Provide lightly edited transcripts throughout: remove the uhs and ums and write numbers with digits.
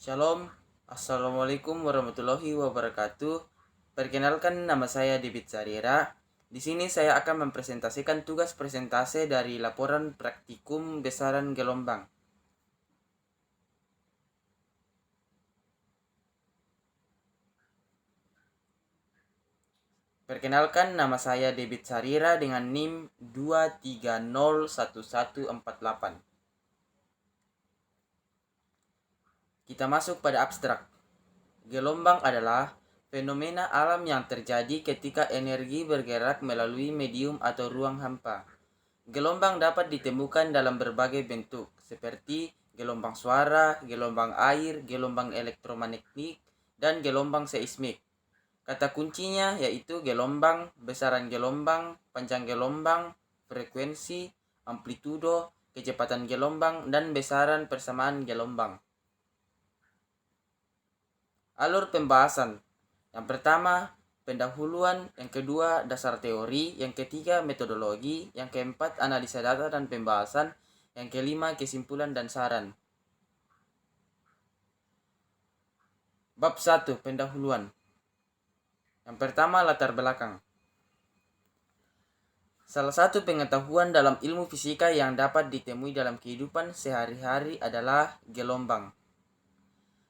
Shalom, Assalamualaikum warahmatullahi wabarakatuh. Perkenalkan, nama saya David Sarira. Di sini saya akan mempresentasikan tugas presentase dari laporan praktikum besaran gelombang. Perkenalkan, nama saya David Sarira dengan NIM 2301148. Kita masuk pada abstrak. Gelombang adalah fenomena alam yang terjadi ketika energi bergerak melalui medium atau ruang hampa. Gelombang dapat ditemukan dalam berbagai bentuk, seperti gelombang suara, gelombang air, gelombang elektromagnetik, dan gelombang seismik. Kata kuncinya yaitu gelombang, besaran gelombang, panjang gelombang, frekuensi, amplitudo, kecepatan gelombang, dan besaran persamaan gelombang. Alur pembahasan. Yang pertama, pendahuluan, yang kedua, dasar teori, yang ketiga, metodologi, yang keempat, analisa data dan pembahasan, yang kelima, kesimpulan dan saran. Bab 1, pendahuluan. Yang pertama, latar belakang. Salah satu pengetahuan dalam ilmu fisika yang dapat ditemui dalam kehidupan sehari-hari adalah gelombang.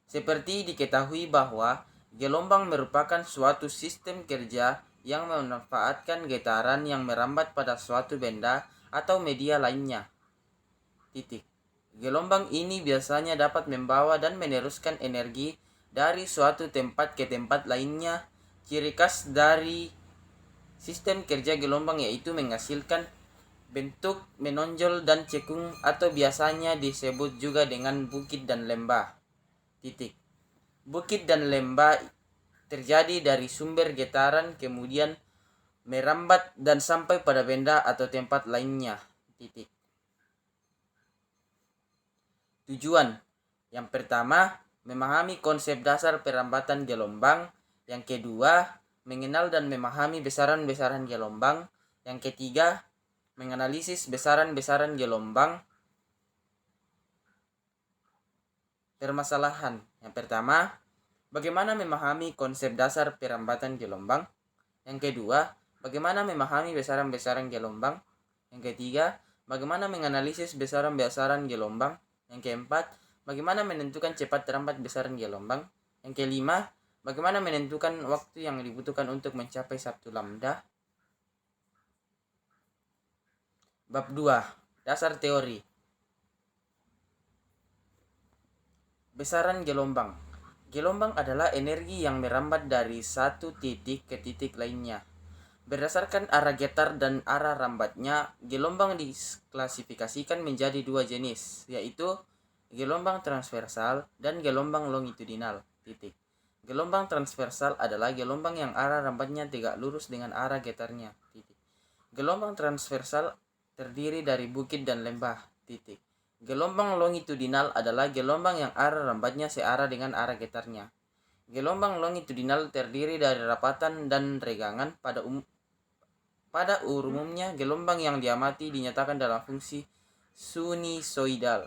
Seperti diketahui bahwa gelombang merupakan suatu sistem kerja yang memanfaatkan getaran yang merambat pada suatu benda atau media lainnya. Gelombang ini biasanya dapat membawa dan meneruskan energi dari suatu tempat ke tempat lainnya. Ciri khas dari sistem kerja gelombang yaitu menghasilkan bentuk menonjol dan cekung atau biasanya disebut juga dengan bukit dan lembah. Bukit dan lembah terjadi dari sumber getaran kemudian merambat dan sampai pada benda atau tempat lainnya. Tujuan. Yang pertama, memahami konsep dasar perambatan gelombang. Yang kedua, mengenal dan memahami besaran-besaran gelombang. Yang ketiga, menganalisis besaran-besaran gelombang. Permasalahan. Yang pertama, bagaimana memahami konsep dasar perambatan gelombang? Yang kedua, bagaimana memahami besaran-besaran gelombang? Yang ketiga, bagaimana menganalisis besaran-besaran gelombang? Yang keempat, bagaimana menentukan cepat terambat besaran gelombang? Yang kelima, bagaimana menentukan waktu yang dibutuhkan untuk mencapai satu lambda? Bab 2, dasar teori. Besaran gelombang. Gelombang adalah energi yang merambat dari satu titik ke titik lainnya. Berdasarkan arah getar dan arah rambatnya, gelombang diklasifikasikan menjadi dua jenis, yaitu gelombang transversal dan gelombang longitudinal. Gelombang transversal adalah gelombang yang arah rambatnya tegak lurus dengan arah getarnya. Gelombang transversal terdiri dari bukit dan lembah. Gelombang longitudinal adalah gelombang yang arah rambatnya searah dengan arah getarnya. Gelombang longitudinal terdiri dari rapatan dan regangan. Pada umumnya, gelombang yang diamati dinyatakan dalam fungsi sinusoidal.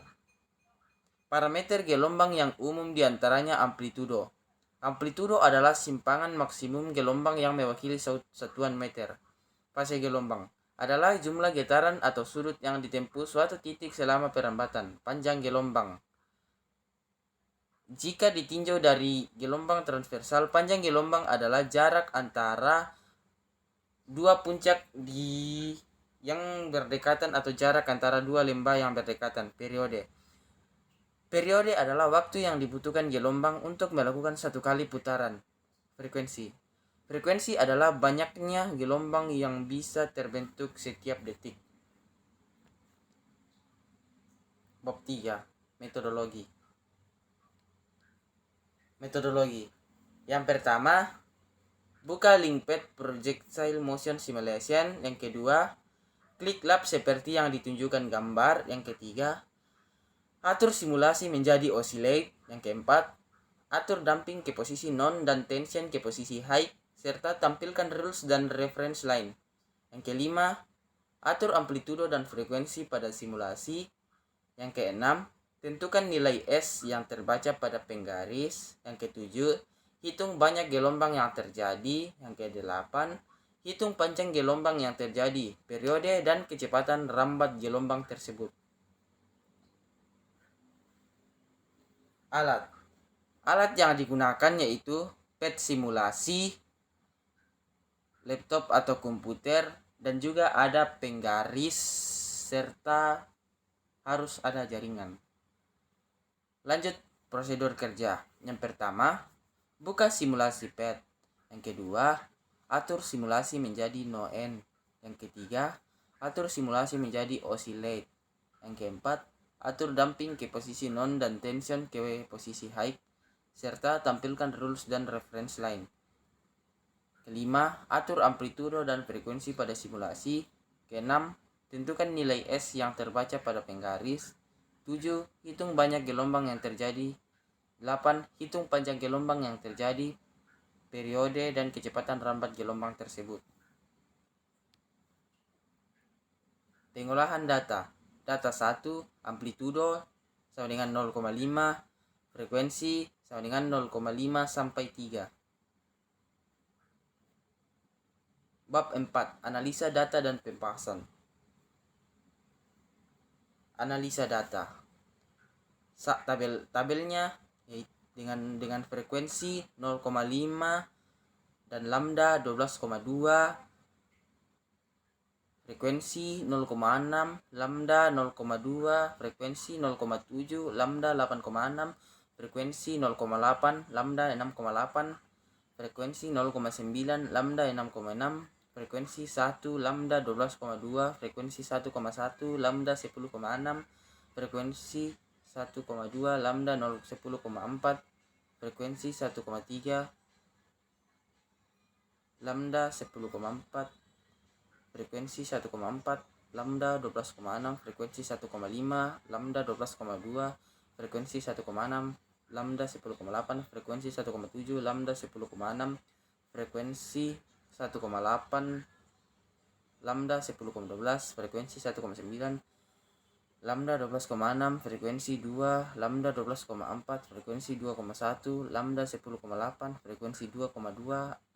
Parameter gelombang yang umum diantaranya amplitudo. Amplitudo adalah simpangan maksimum gelombang yang mewakili satuan meter. Fase gelombang adalah jumlah getaran atau sudut yang ditempuh suatu titik selama perambatan. Panjang gelombang. Jika ditinjau dari gelombang transversal, panjang gelombang adalah jarak antara dua puncak yang berdekatan atau jarak antara dua lembah yang berdekatan. Periode adalah waktu yang dibutuhkan gelombang untuk melakukan satu kali putaran. Frekuensi adalah banyaknya gelombang yang bisa terbentuk setiap detik. Bab 3, metodologi. Yang pertama, buka link pad Projectile Motion Simulation. Yang kedua, klik lab seperti yang ditunjukkan gambar. Yang ketiga, atur simulasi menjadi oscillate. Yang keempat, atur damping ke posisi non dan tension ke posisi high, serta tampilkan rules dan reference line. Yang kelima, atur amplitudo dan frekuensi pada simulasi. Yang keenam, Tentukan nilai S yang terbaca pada penggaris. Yang ketujuh, hitung banyak gelombang yang terjadi. Yang kedelapan, hitung panjang gelombang yang terjadi, periode dan kecepatan rambat gelombang tersebut. Alat. Alat yang digunakan yaitu pet simulasi, laptop atau komputer, dan juga ada penggaris serta harus ada jaringan. Lanjut prosedur kerja. Yang pertama, buka simulasi PET. Yang kedua, atur simulasi menjadi no end. Yang ketiga, atur simulasi menjadi oscillate. Yang keempat, atur damping ke posisi non dan tension ke posisi high, serta tampilkan rules dan reference line. Kelima, atur amplitudo dan frekuensi pada simulasi. Keenam, tentukan nilai S yang terbaca pada penggaris. 7. Hitung banyak gelombang yang terjadi. 8. Hitung panjang gelombang yang terjadi, periode dan kecepatan rambat gelombang tersebut. Pengolahan data. Data 1, amplitudo sama dengan 0,5, frekuensi sama dengan 0,5 sampai 3. Bab 4, analisa data dan pembahasan. Analisa data. Tabelnya dengan frekuensi 0,5 dan lambda 12,2, frekuensi 0,6, lambda 0,2, frekuensi 0,7, lambda 8,6, frekuensi 0,8, lambda 6,8, frekuensi 0,9, lambda 6,6, frekuensi 1, lambda 12,2, frekuensi 1,1, lambda 10,6, frekuensi 1,2, lambda 10,4, frekuensi 1,3, lambda 10,4, frekuensi 1,4, lambda 12,6, frekuensi 1,5, lambda 12,2, frekuensi 1,6, lambda 10,8, frekuensi 1,7, lambda 10,6, frekuensi 1,8, lambda 10,12, frekuensi 1,9, lambda 12,6, frekuensi 2, lambda 12,4, frekuensi 2,1, lambda 10,8, frekuensi 2,2,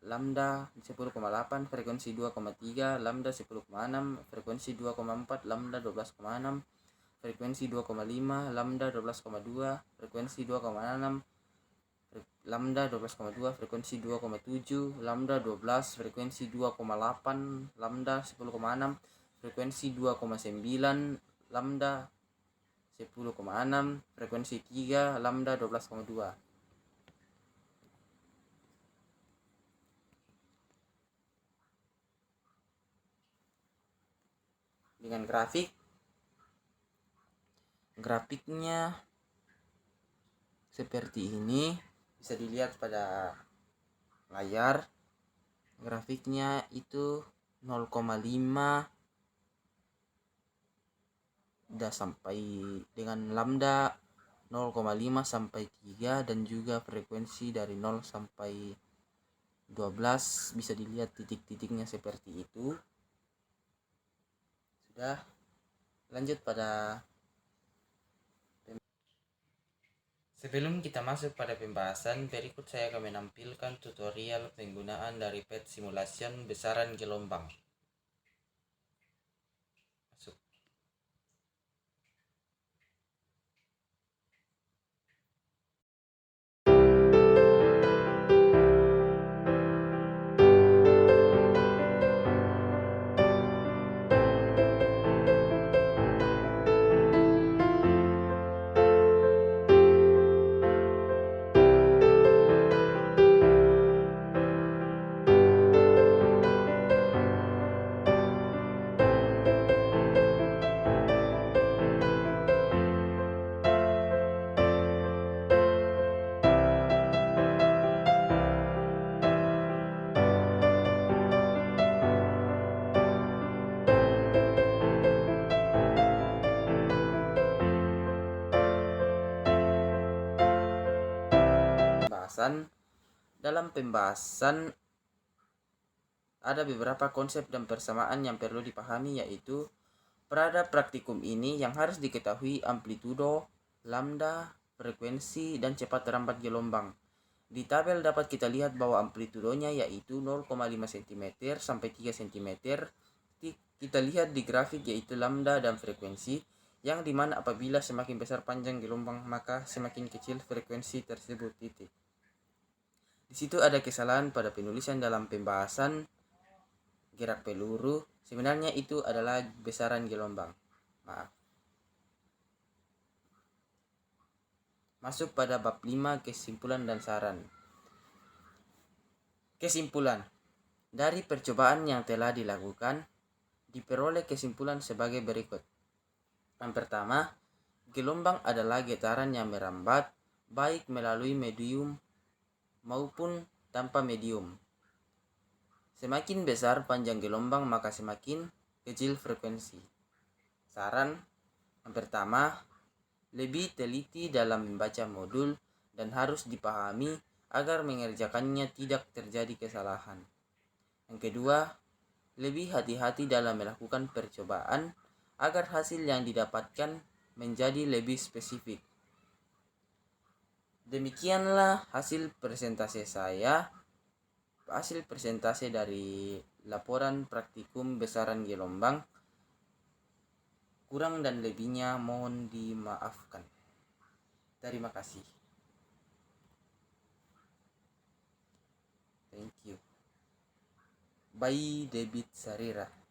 lambda 10,8, frekuensi 2,3, lambda 10,6, frekuensi 2,4, lambda 12,6, frekuensi 2,5, lambda 12,2, frekuensi 2,6, lambda 12,2, frekuensi 2,7, lambda 12, frekuensi 2,8, lambda 10,6, frekuensi 2,9, lambda 10,6, frekuensi 3, lambda 12,2. Dengan grafiknya seperti ini, bisa dilihat pada layar. Grafiknya itu 0,5 udah sampai dengan lambda 0,5 sampai 3, dan juga frekuensi dari 0 sampai 12 bisa dilihat titik-titiknya seperti itu. Sudah, lanjut pada sebelum kita masuk pada pembahasan, berikut saya akan menampilkan tutorial penggunaan dari PET simulation besaran gelombang. Masuk. Dalam pembahasan ada beberapa konsep dan persamaan yang perlu dipahami, yaitu pada praktikum ini yang harus diketahui amplitudo, lambda, frekuensi, dan cepat rambat gelombang. Di tabel dapat kita lihat bahwa amplitudonya yaitu 0,5 cm sampai 3 cm. Kita lihat di grafik yaitu lambda dan frekuensi, yang dimana apabila semakin besar panjang gelombang maka semakin kecil frekuensi tersebut. Titik. Di situ ada kesalahan pada penulisan dalam pembahasan gerak peluru. Sebenarnya itu adalah besaran gelombang. Maaf. Masuk pada bab 5, kesimpulan dan saran. Kesimpulan. Dari percobaan yang telah dilakukan, diperoleh kesimpulan sebagai berikut. Yang pertama, gelombang adalah getaran yang merambat baik melalui medium maupun tanpa medium. Semakin besar panjang gelombang maka semakin kecil frekuensi. Saran yang pertama, lebih teliti dalam membaca modul dan harus dipahami agar mengerjakannya tidak terjadi kesalahan. Yang kedua, lebih hati-hati dalam melakukan percobaan agar hasil yang didapatkan menjadi lebih spesifik. Demikianlah hasil presentasi saya. Hasil presentasi dari laporan praktikum besaran gelombang. Kurang dan lebihnya mohon dimaafkan. Terima kasih. Thank you. By David Sarira.